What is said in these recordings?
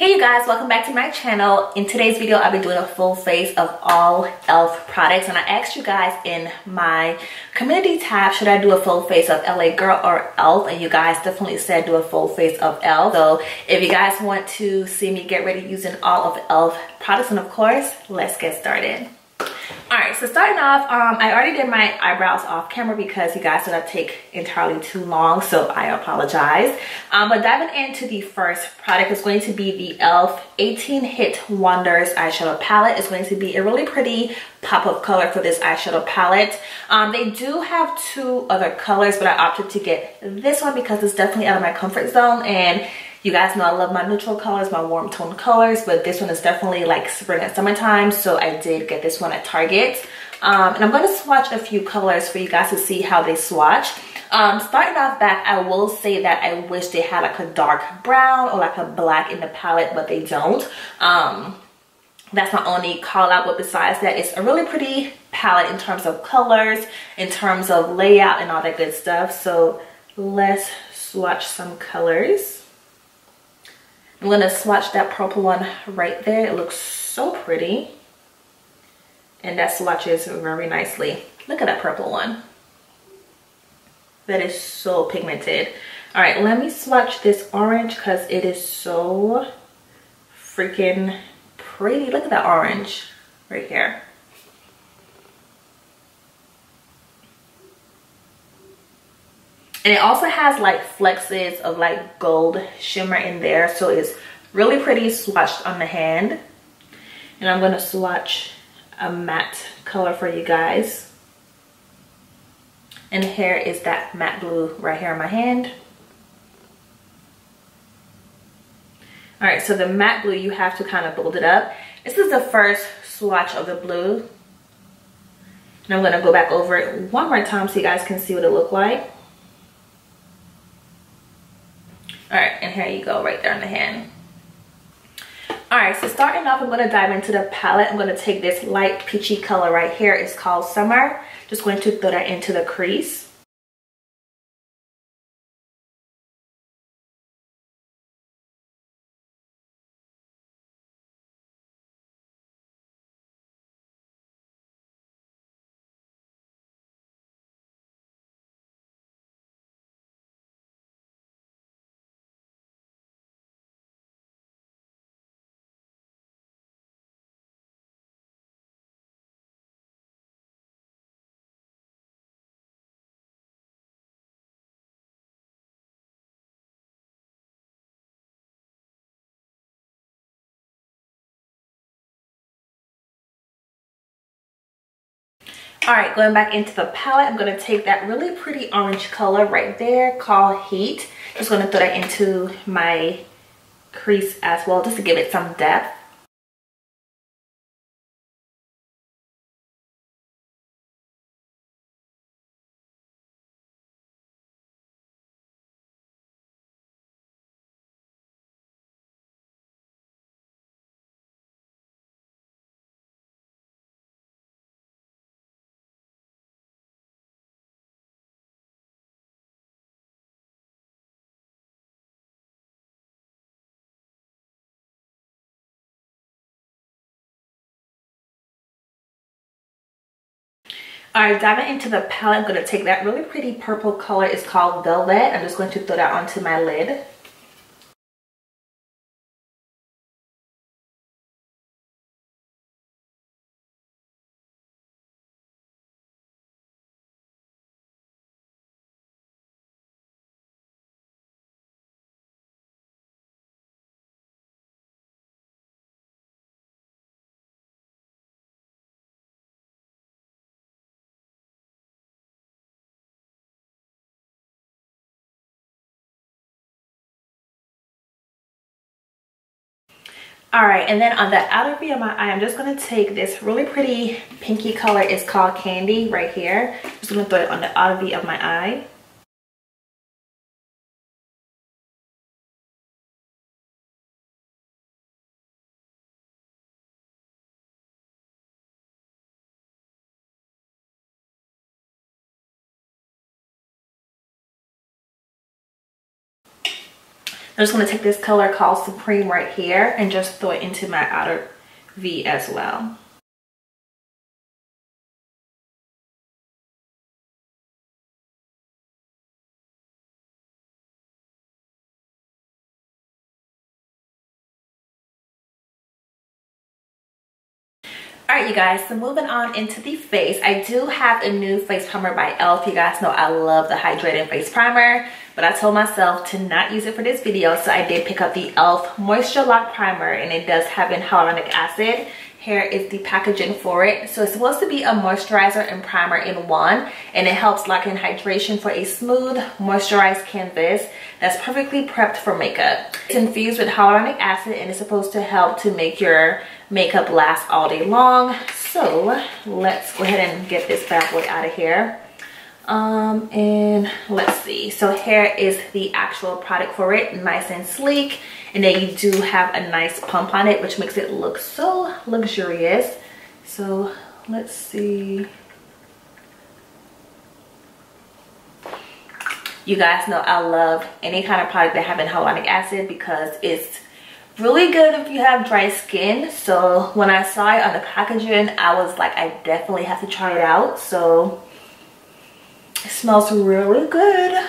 Hey you guys, welcome back to my channel. In today's video, I'll be doing a full face of all E.L.F products, and I asked you guys in my community tab, should I do a full face of LA Girl or E.L.F? And you guys definitely said do a full face of E.L.F. So if you guys want to see me get ready using all of E.L.F products, and of course, let's get started. Alright, so starting off, I already did my eyebrows off camera because you guys said I'd take entirely too long, so I apologize. But diving into the first product is going to be the E.L.F 18 Hit Wonders eyeshadow palette. It's going to be a really pretty pop of color for this eyeshadow palette. They do have two other colors, but I opted to get this one because it's definitely out of my comfort zone, and you guys know I love my neutral colors, my warm tone colors, but this one is definitely like spring and summertime, so I did get this one at Target. And I'm going to swatch a few colors for you guys to see how they swatch. Starting off back, I will say that I wish they had like a dark brown or like a black in the palette, but they don't. That's my only call out, but besides that, it's a really pretty palette in terms of colors, in terms of layout and all that good stuff. So let's swatch some colors. I'm going to swatch that purple one right there. It looks so pretty. And that swatches very nicely. Look at that purple one. That is so pigmented. Alright, let me swatch this orange because it is so freaking pretty. Look at that orange right here. And it also has like flexes of like gold shimmer in there, so it's really pretty swatched on the hand. And I'm going to swatch a matte color for you guys. And here is that matte blue right here on my hand. Alright, so the matte blue, you have to kind of build it up. This is the first swatch of the blue. And I'm going to go back over it one more time so you guys can see what it looked like. Alright, and here you go right there on the hand. Alright, so starting off, I'm going to dive into the palette. I'm going to take this light peachy color right here. It's called Summer. Just going to throw that into the crease. Alright, going back into the palette, I'm going to take that really pretty orange color right there called Heat. Just going to throw that into my crease as well, just to give it some depth. Alright, diving into the palette, I'm going to take that really pretty purple color. It's called Velvet. I'm just going to throw that onto my lid. Alright, and then on the outer V of my eye, I'm just going to take this really pretty pinky color. It's called Candy right here. Just going to throw it on the outer V of my eye. I'm just going to take this color called Supreme right here and just throw it into my outer V as well. Alright you guys, so moving on into the face, I do have a new face primer by E.L.F. You guys know I love the hydrating face primer, but I told myself to not use it for this video, so I did pick up the E.L.F. Moisture Lock Primer, and it does have an hyaluronic acid. Here is the packaging for it. So it's supposed to be a moisturizer and primer in one, and it helps lock in hydration for a smooth, moisturized canvas that's perfectly prepped for makeup. It's infused with hyaluronic acid, and it's supposed to help to make your makeup last all day long. So let's go ahead and get this bad boy out of here. And let's see, so here is the actual product for it, nice and sleek, and then you do have a nice pump on it, which makes it look so luxurious. So let's see, you guys know I love any kind of product that have hyaluronic acid because it's really good if you have dry skin. So when I saw it on the packaging, I was like, I definitely have to try it out. So it smells really good.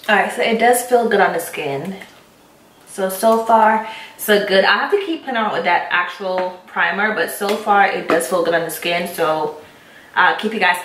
Alright, so it does feel good on the skin. So far so good. I have to keep putting on with that actual primer, but so far it does feel good on the skin. So I'll keep you guys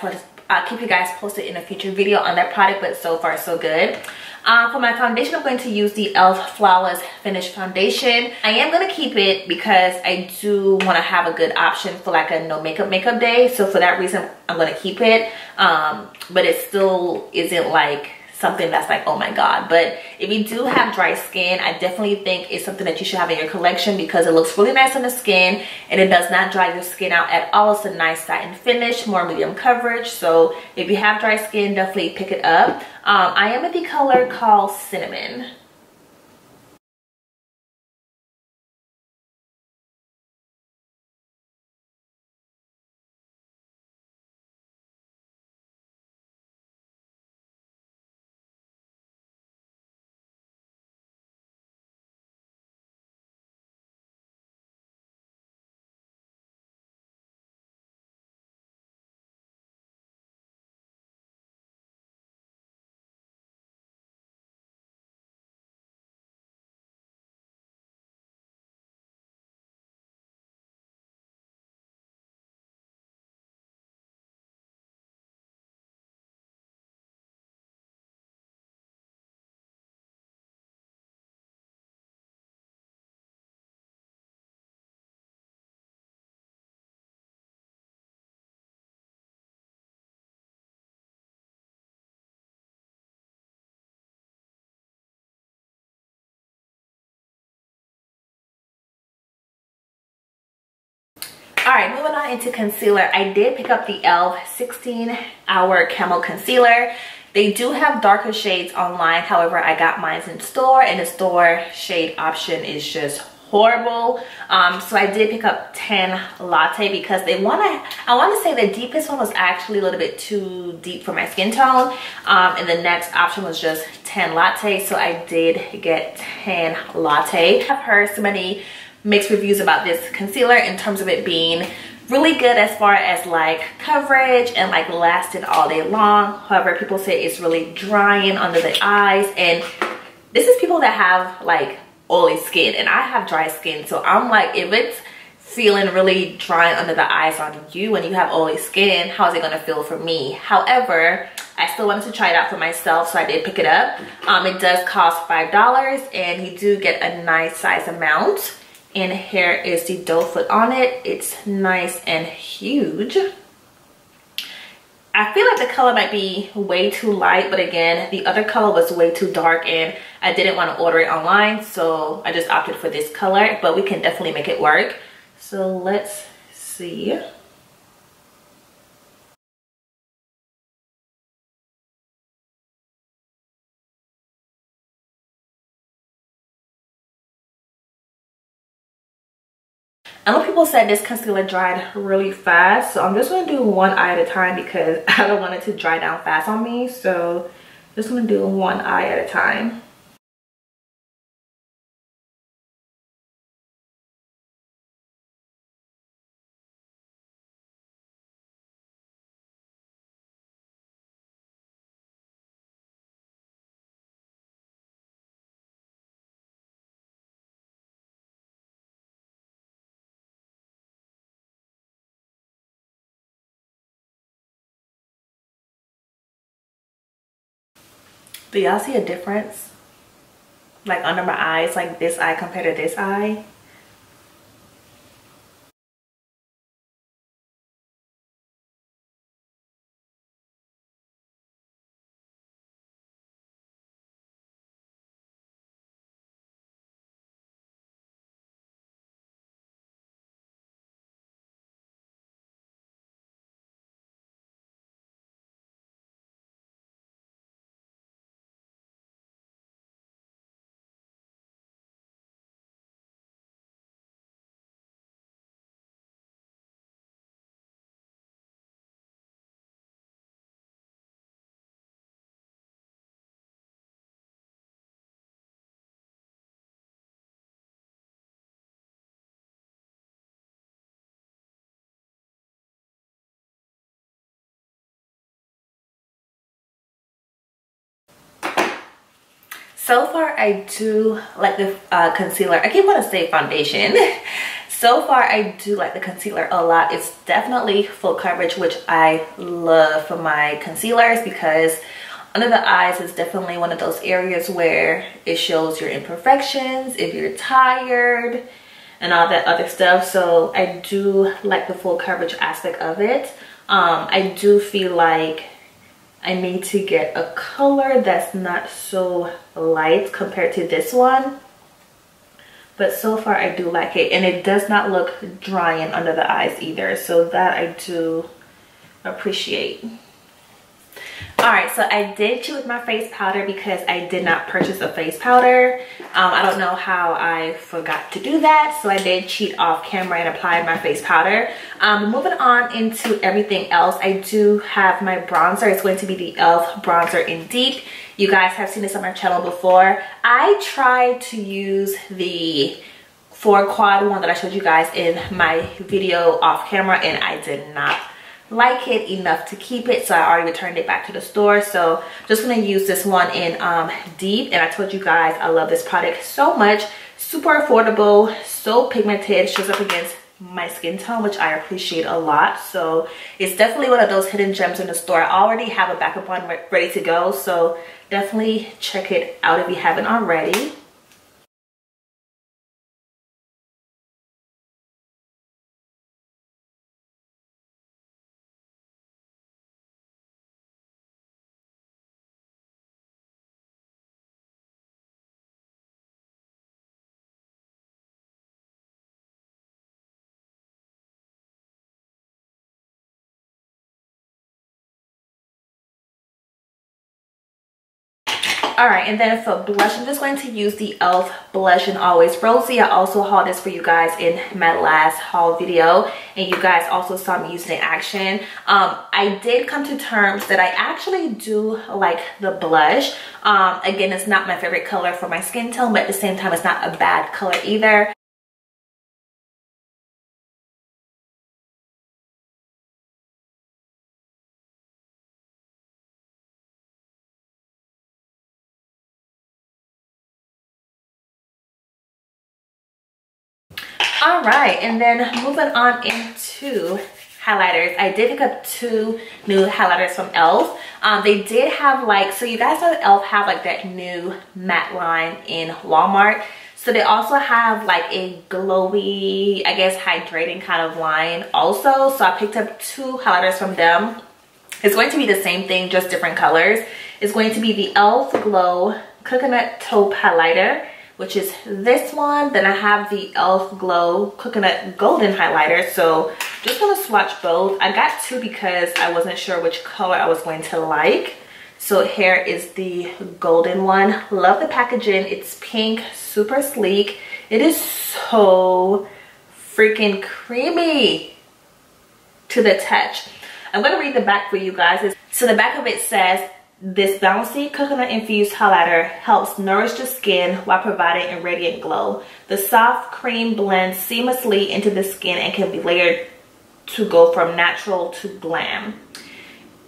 posted in a future video on that product, but so far so good. For my foundation, I'm going to use the E.L.F. Flawless Finish Foundation. I am going to keep it because I do want to have a good option for like a no makeup day. So for that reason, I'm going to keep it. But it still isn't like something that's like, oh my god. But if you do have dry skin, I definitely think it's something that you should have in your collection because it looks really nice on the skin and it does not dry your skin out at all. It's a nice satin finish, more medium coverage. So if you have dry skin, definitely pick it up. I am in the color called Cinnamon. Alright, moving on into concealer. I did pick up the E.L.F. 16-Hour Camo Concealer. They do have darker shades online. However, I got mine in store and the store shade option is just horrible. So I did pick up 10 Latte because I want to say the deepest one was actually a little bit too deep for my skin tone. And the next option was just 10 Latte. So I did get 10 Latte. I've heard so many mixed reviews about this concealer in terms of it being really good as far as like coverage and like lasting all day long. However, people say it's really drying under the eyes, and this is people that have like oily skin and I have dry skin. So I'm like, if it's feeling really dry under the eyes on you when you have oily skin, how's it gonna feel for me? However, I still wanted to try it out for myself, so I did pick it up. It does cost $5 and you do get a nice size amount. And here is the doe foot on it. It's nice and huge. I feel like the color might be way too light, but again, the other color was way too dark and I didn't want to order it online, so I just opted for this color, but we can definitely make it work. So let's see. I know people said this concealer dried really fast, so I'm just going to do one eye at a time because I don't want it to dry down fast on me. So just going to do one eye at a time. Do y'all see a difference? Like under my eyes, like this eye compared to this eye? So far, I do like the concealer. I keep wanting to say foundation. So far, I do like the concealer a lot. It's definitely full coverage, which I love for my concealers because under the eyes is definitely one of those areas where it shows your imperfections, if you're tired, and all that other stuff. So I do like the full coverage aspect of it. I do feel like I need to get a color that's not so light compared to this one, but so far I do like it, and it does not look drying under the eyes either, so that I do appreciate. All right, so I did cheat with my face powder because I did not purchase a face powder. I don't know how I forgot to do that, so I did cheat off camera and applied my face powder. Moving on into everything else, I do have my bronzer. It's going to be the E.L.F. bronzer in Deep. You guys have seen this on my channel before. I tried to use the 4-quad one that I showed you guys in my video off camera, and I did not like it enough to keep it, so I already returned it back to the store. So I'm just gonna use this one in Deep, and I told you guys I love this product so much. Super affordable, so pigmented, shows up against my skin tone, which I appreciate a lot. So it's definitely one of those hidden gems in the store. I already have a backup one ready to go, so definitely check it out if you haven't already. All right, and then for blush, I'm just going to use the E.L.F. blush and Always Rosy. I also hauled this for you guys in my last haul video, and you guys also saw me using it in action. I did come to terms that I actually do like the blush. Again, it's not my favorite color for my skin tone, but at the same time, it's not a bad color either. All right, and then moving on into highlighters, I did pick up 2 new highlighters from E.L.F. They did have like, so you guys know that E.L.F. have like that new matte line in Walmart. So they also have like a glowy, I guess hydrating kind of line also. So I picked up 2 highlighters from them. It's going to be the same thing, just different colors. It's going to be the E.L.F. Glow Coconut Taupe Highlighter, which is this one. Then I have the E.L.F. Glow Coconut Golden Highlighter. So just gonna swatch both. I got 2 because I wasn't sure which color I was going to like. So here is the golden one. Love the packaging. It's pink, super sleek. It is so freaking creamy to the touch. I'm going to read the back for you guys. So the back of it says, this bouncy coconut infused highlighter helps nourish the skin while providing a radiant glow. The soft cream blends seamlessly into the skin and can be layered to go from natural to glam.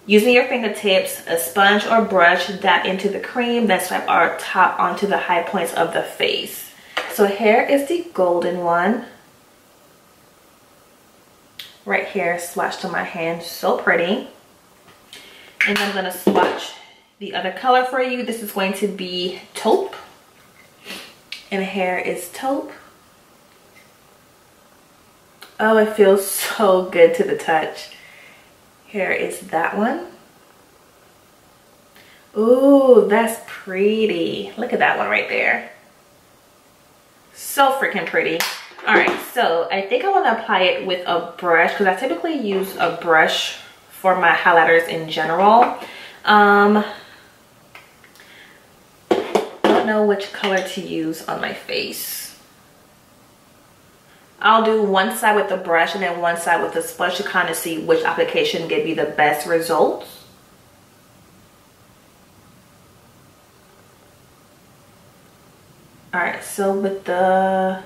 Using your fingertips, a sponge or brush, dab into the cream, then swipe our top onto the high points of the face. So here is the golden one. Right here, swatched on my hand, so pretty. And I'm gonna swatch the other color for you. This is going to be taupe, and here is taupe. Oh, it feels so good to the touch. Here is that one. Ooh, that's pretty. Look at that one right there. So freaking pretty. All right, so I think I want to apply it with a brush because I typically use a brush for my highlighters in general. I don't know which color to use on my face. I'll do one side with the brush and then one side with the sponge to kind of see which application give you the best results. All right, so with the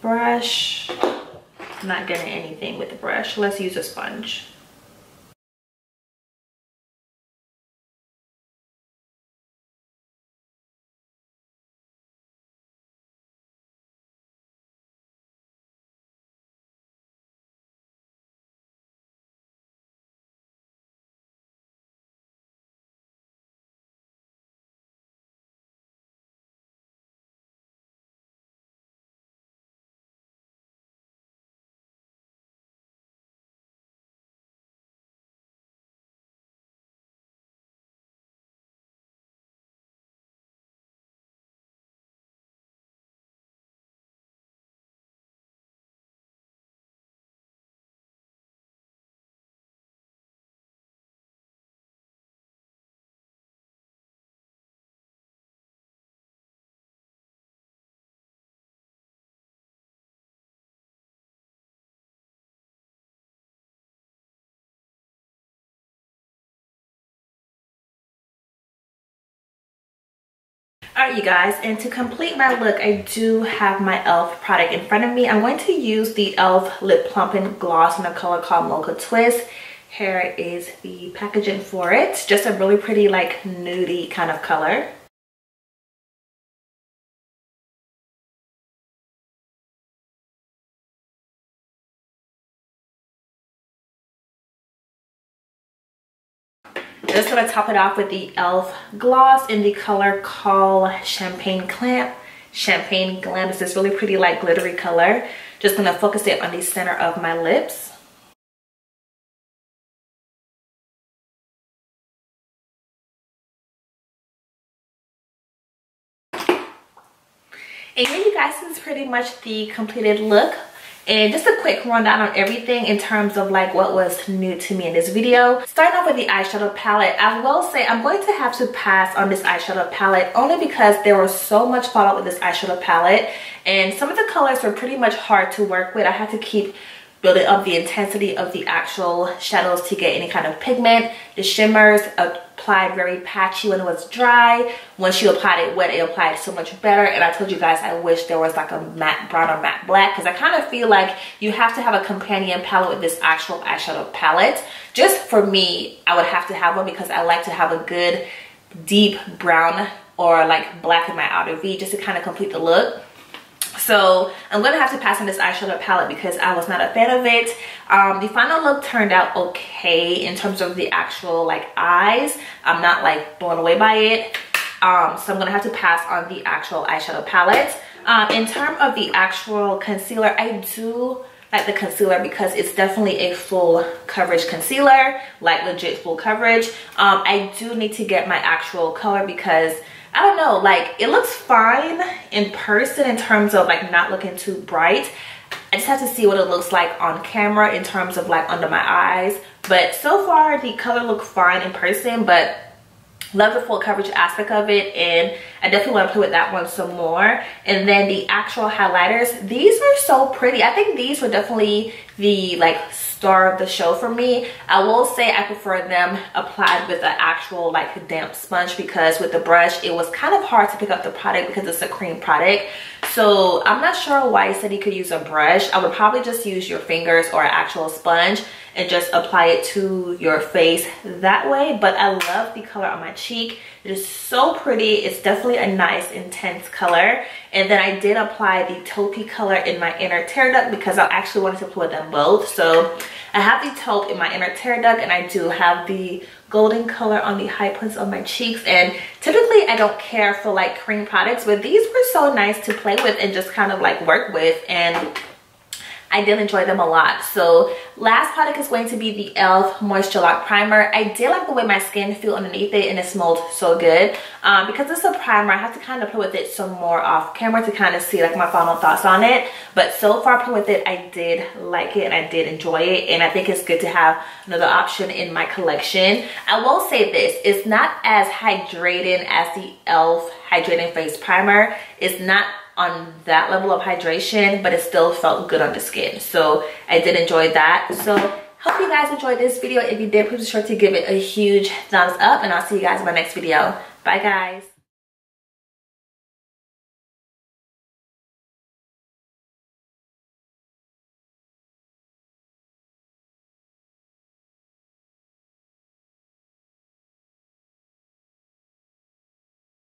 brush, I'm not getting anything with the brush. Let's use a sponge. Alright you guys, and to complete my look, I do have my E.L.F. product in front of me. I'm going to use the E.L.F. Lip Plumping Gloss in a color called Mocha Twist. Here is the packaging for it. Just a really pretty, like, nudie kind of color. Just gonna top it off with the E.L.F. gloss in the color called Champagne Glam. Champagne Glam. This is really pretty, like, glittery color. Just gonna focus it on the center of my lips. And here you guys, this is pretty much the completed look. And just a quick rundown on everything in terms of like what was new to me in this video. Starting off with the eyeshadow palette, I will say I'm going to have to pass on this eyeshadow palette only because there was so much fallout with this eyeshadow palette. And some of the colors were pretty much hard to work with. I had to keep building up the intensity of the actual shadows to get any kind of pigment. The shimmers applied very patchy when it was dry. Once you applied it wet, it applied so much better. And I told you guys I wish there was like a matte brown or matte black, because I kind of feel like you have to have a companion palette with this actual eyeshadow palette. Just for me, I would have to have one because I like to have a good deep brown or like black in my outer V just to kind of complete the look. So I'm gonna have to pass on this eyeshadow palette because I was not a fan of it. The final look turned out okay in terms of the actual like eyes. I'm not like blown away by it. So I'm gonna have to pass on the actual eyeshadow palette. In terms of the actual concealer, I do like the concealer because it's definitely a full coverage concealer, like legit full coverage. I do need to get my actual color because I don't know, like it looks fine in person in terms of like not looking too bright. I just have to see what it looks like on camera in terms of like under my eyes. But so far the color looks fine in person, but Love the full coverage aspect of it, and I definitely want to play with that one some more. And then the actual highlighters, these were so pretty. I think these were definitely the like star of the show for me. I will say I prefer them applied with an actual like damp sponge, because with the brush it was kind of hard to pick up the product because it's a cream product. So I'm not sure why he said you could use a brush. I would probably just use your fingers or an actual sponge and just apply it to your face that way. But I love the color on my cheek. It is so pretty. It's definitely a nice intense color. And then I did apply the taupey color in my inner tear duct because I actually wanted to put them both. So I have the taupe in my inner tear duct, and I do have the golden color on the high points of my cheeks. And typically I don't care for like cream products, but these were so nice to play with and just kind of like work with, and I did enjoy them a lot. So last product is going to be the E.L.F. Moisture Lock Primer. I did like the way my skin feel underneath it, and it smelled so good. Because it's a primer, I have to kind of play with it some more off camera to kind of see like my final thoughts on it. But so far playing with it, I did like it and I did enjoy it, and I think it's good to have another option in my collection. I will say this, it's not as hydrating as the E.L.F. Hydrating Face Primer. It's not on that level of hydration, but it still felt good on the skin. So I did enjoy that. So hope you guys enjoyed this video. If you did, please be sure to give it a huge thumbs up, and I'll see you guys in my next video. Bye guys.